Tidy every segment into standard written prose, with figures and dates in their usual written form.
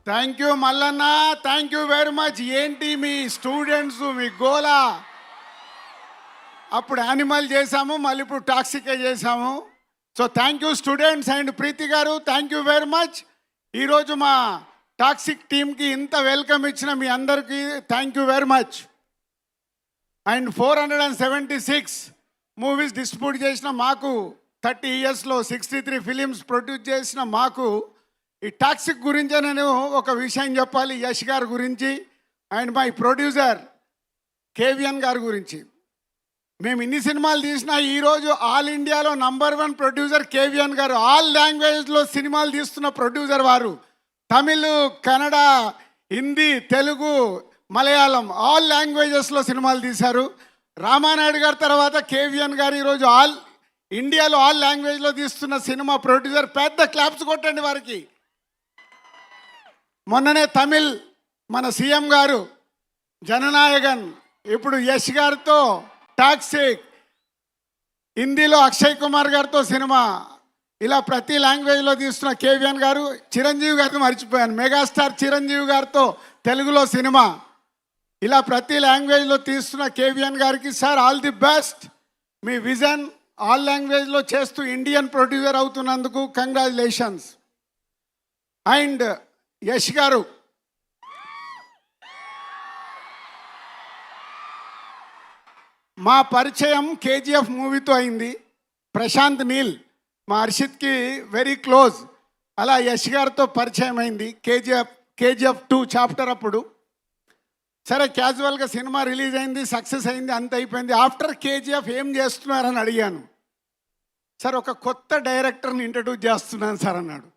Thank you Mallanna, thank you very much. ఏంటి మీ students మీ గోలా? అప్పుడు animal చేసాము, మళ్ళీ ఇప్పుడు టాక్సికే చేసాము. So thank you students and Preethi గారు, థ్యాంక్ యూ వెరీ మచ్. ఈరోజు మా టాక్సిక్ టీమ్కి ఇంత వెల్కమ్ ఇచ్చిన మీ అందరికీ thank you very much. And 476 movies distribute చేసిన మాకు, 30 ఇయర్స్లో 63 ఫిలిమ్స్ ప్రొడ్యూస్ చేసిన మాకు, ఈ టాక్సిక్ గురించే నేను ఒక విషయం చెప్పాలి. యష్ గారి గురించి అండ్ మై ప్రొడ్యూసర్ కేవిఎన్ గారి గురించి. మేము ఇన్ని సినిమాలు తీసినా ఈరోజు ఆల్ ఇండియాలో #1 ప్రొడ్యూసర్ కేవిఎన్ గారు. ఆల్ లాంగ్వేజ్లో సినిమాలు తీస్తున్న ప్రొడ్యూసర్ వారు. తమిళ్, కన్నడ, హిందీ, తెలుగు, మలయాళం ఆల్ లాంగ్వేజెస్లో సినిమాలు తీశారు. రామానాయుడు గారి తర్వాత కేవిఎన్ గారు ఈరోజు ఆల్ ఇండియాలో ఆల్ లాంగ్వేజ్లో తీస్తున్న సినిమా ప్రొడ్యూసర్. పెద్ద క్లాప్స్ కొట్టండి వారికి. మొన్ననే తమిళ్ మన సీఎం గారు జననాయకన్, ఇప్పుడు యష్ గారితో టాక్సిక్, హిందీలో అక్షయ్ కుమార్ గారితో సినిమా, ఇలా ప్రతి లాంగ్వేజ్లో తీస్తున్న కేవిఎన్ గారు. చిరంజీవి గారితో మర్చిపోయాను, మెగాస్టార్ చిరంజీవి గారితో తెలుగులో సినిమా, ఇలా ప్రతి లాంగ్వేజ్లో తీస్తున్న కేవిఎన్ గారికి సార్ ఆల్ ది బెస్ట్. మీ విజన్ ఆల్ లాంగ్వేజ్లో చేస్తూ ఇండియన్ ప్రొడ్యూసర్ అవుతున్నందుకు కంగ్రాచులేషన్స్. అండ్ యష్ గారు, మా పరిచయం కేజీఎఫ్ మూవీతో అయింది. ప్రశాంత్ నీల్ మా హర్షిత్కి వెరీ క్లోజ్. అలా యష్ గారితో పరిచయం అయింది కేజీఎఫ్ 2 చాప్టర్ అప్పుడు. సరే క్యాజువల్గా సినిమా రిలీజ్ అయింది, సక్సెస్ అయింది, అంత అయిపోయింది. ఆఫ్టర్ కేజీఎఫ్ ఏం చేస్తున్నారని అడిగాను. సార్ ఒక కొత్త డైరెక్టర్ని ఇంట్రడ్యూస్ చేస్తున్నాను సార్ అన్నాడు.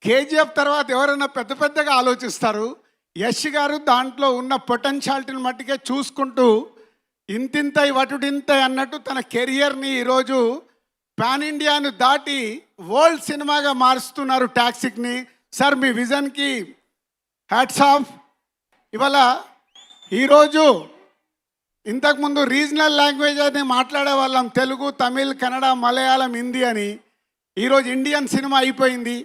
కేజీఎఫ్ తర్వాత ఎవరైనా పెద్దగా ఆలోచిస్తారు. యష్ గారు దాంట్లో ఉన్న పొటెన్షియాలిటీని మట్టుకే చూసుకుంటూ ఇంతింతై వటుడింతై అన్నట్టు తన కెరియర్ని ఈరోజు పాన్ ఇండియాను దాటి వరల్డ్ సినిమాగా మారుస్తున్నారు టాక్సిక్ని. సార్ మీ విజన్కి హ్యాట్స్ ఆఫ్. ఇవాళ ఈరోజు ఇంతకుముందు రీజనల్ లాంగ్వేజ్ అని మాట్లాడే వాళ్ళం, తెలుగు, తమిళ్, కన్నడ, మలయాళం, హిందీ అని. ఈరోజు ఇండియన్ సినిమా అయిపోయింది.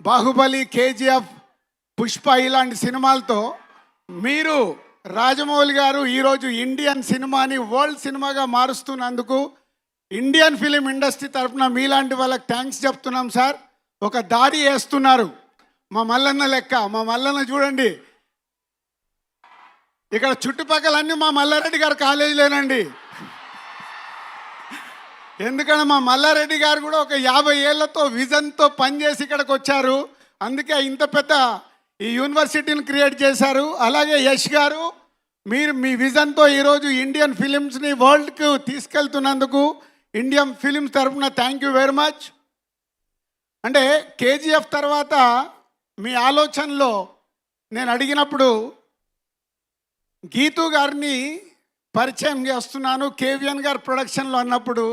బాహుబలి, కేజీఎఫ్, పుష్ప ఇలాంటి సినిమాలతో మీరు రాజమౌళి గారు ఈరోజు ఇండియన్ సినిమాని వరల్డ్ సినిమాగా మారుస్తున్నందుకు ఇండియన్ ఫిలిం ఇండస్ట్రీ తరఫున మీలాంటి వాళ్ళకి థ్యాంక్స్ చెప్తున్నాం సార్. ఒక దారి వేస్తున్నారు మా మల్లన్న లెక్క. మా మల్లన్న చూడండి, ఇక్కడ చుట్టుపక్కలన్నీ మా మల్లారెడ్డి గారు కాలేజీలేనండి. ఎందుకంటే మా మల్లారెడ్డి గారు కూడా ఒక 50 ఏళ్లతో విజన్తో పనిచేసి ఇక్కడికి వచ్చారు. అందుకే ఇంత పెద్ద ఈ యూనివర్సిటీని క్రియేట్ చేశారు. అలాగే యష్ గారు, మీరు మీ విజన్తో ఈరోజు ఇండియన్ ఫిలిమ్స్ని వరల్డ్కు తీసుకెళ్తున్నందుకు ఇండియన్ ఫిలిమ్స్ తరఫున థ్యాంక్ యూ వెరీ మచ్. అంటే కేజీఎఫ్ తర్వాత మీ ఆలోచనలో నేను అడిగినప్పుడు గీతూ గారిని పరిచయం చేస్తున్నాను కేవిఎన్ గారు ప్రొడక్షన్లో అన్నప్పుడు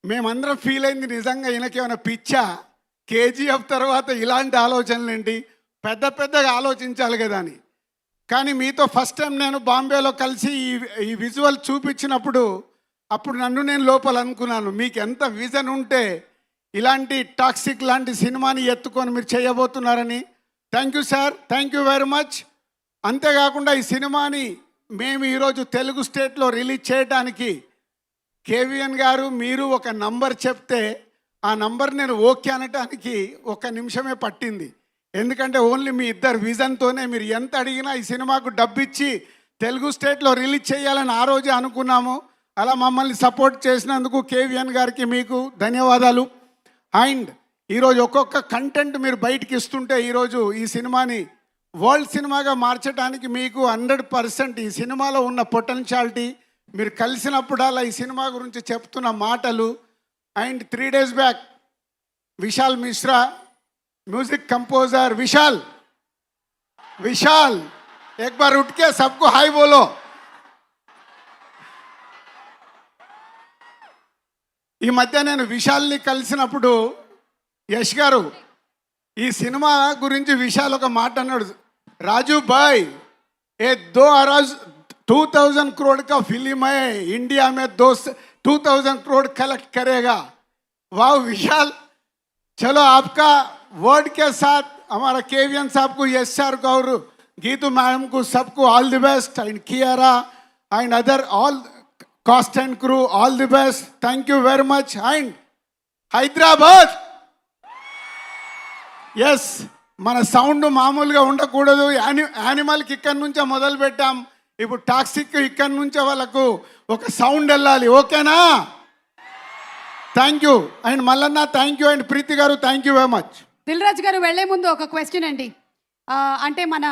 మేమందరం ఫీల్ అయింది, నిజంగా ఈయనకేమైనా పిచ్చా, కేజీఎఫ్ తర్వాత ఇలాంటి ఆలోచనలు ఏంటి, పెద్దగా ఆలోచించాలి కదా అని. కానీ మీతో ఫస్ట్ టైం నేను బాంబేలో కలిసి ఈ విజువల్ చూపించినప్పుడు అప్పుడు నన్ను నేను లోపల అనుకున్నాను, మీకు ఎంత విజన్ ఉంటే ఇలాంటి టాక్సిక్ లాంటి సినిమాని ఎత్తుకొని మీరు చేయబోతున్నారని. Thank you sir, thank you very much. అంతేకాకుండా ఈ సినిమాని మేము ఈరోజు తెలుగు స్టేట్లో రిలీజ్ చేయడానికి కేవిఎన్ గారు మీరు ఒక నంబర్ చెప్తే ఆ నంబర్ నేను ఓకే అనటానికి 1 నిమిషమే పట్టింది. ఎందుకంటే ఓన్లీ మీ ఇద్దరు విజన్తోనే మీరు ఎంత అడిగినా ఈ సినిమాకు డబ్బిచ్చి తెలుగు స్టేట్లో రిలీజ్ చేయాలని ఆ రోజే అనుకున్నాము. అలా మమ్మల్ని సపోర్ట్ చేసినందుకు కేవిఎన్ గారికి మీకు ధన్యవాదాలు. అండ్ ఈరోజు ఒక్కొక్క కంటెంట్ మీరు బయటికి ఇస్తుంటే ఈరోజు ఈ సినిమాని వరల్డ్ సినిమాగా మార్చడానికి మీకు 100% ఈ సినిమాలో ఉన్న పొటెన్షియాలిటీ, మీరు కలిసినప్పుడల్లా ఈ సినిమా గురించి చెప్తున్న మాటలు. And 3 days back Vishal Mishra, music composer Vishal एक बार उठ के सबको हाय बोलो. ఈ మధ్య నేను విశాల్ని కలిసినప్పుడు యష్ గారు ఈ సినిమా గురించి విశాల్ ఒక మాట అన్నాడు, రాజు భాయ్ ఏ 2000 करोड़ का फिल्म है, इंडिया में 2000 करोड़ कलेक्ट करेगा. वाह विशाल, चलो आपका वर्ड के साथ हमारा केवीएन साहब को, यस सर को और गीतू मैडम को, सबको all the best and Kiara and other all cast and crew all the best. Thank you very much. And Hyderabad ఎస్, మన సౌండ్ మామూలుగా ఉండకూడదు. యానిమల్కి ఇక్కడి నుంచే మొదలు పెట్టాం, ఇప్పుడు టాక్సిక్ ఇక్కడి నుంచే వాళ్ళకు ఒక సౌండ్ వెళ్ళాలి. ఓకేనా? Thank you. And Mallanna thank you. And Preethi గారు thank you very much. Dil Raju గారు వెళ్లే ముందు ఒక క్వశ్చన్ అండి. అంటే మన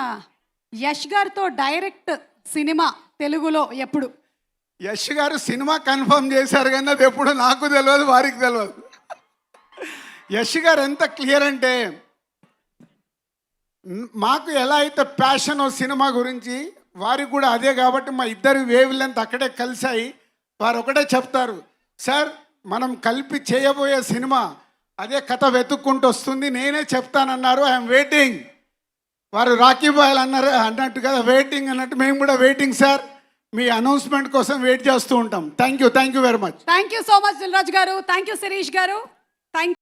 యష్ గారితో డైరెక్ట్ సినిమా తెలుగులో ఎప్పుడు? యష్ గారు సినిమా కన్ఫర్మ్ చేశారు కానీ అది ఎప్పుడు నాకు తెలియదు, వారికి తెలియదు. యష్ గారు ఎంత క్లియర్ అంటే, మాకు ఎలా అయితే ప్యాషన్ సినిమా గురించి వారికి కూడా అదే, కాబట్టి మా ఇద్దరు వేవ్ లెంత్ అక్కడే కలిసాయి. వారు ఒకటే చెప్తారు, సార్ మనం కలిపి చేయబోయే సినిమా అదే కథ వెతుక్కుంటూ వస్తుంది, నేనే చెప్తానన్నారు. I'm waiting. వారు రాఖీ బాయ్ అన్నట్టు కదా, వెయిటింగ్ అన్నట్టు మేము కూడా వెయిటింగ్ సార్. మీ అనౌన్స్మెంట్ కోసం వెయిట్ చేస్తూ ఉంటాం. Thank you very much. Thank you so much Dil Raju గారు. థ్యాంక్ యూ శిరీష్ గారు. థ్యాంక్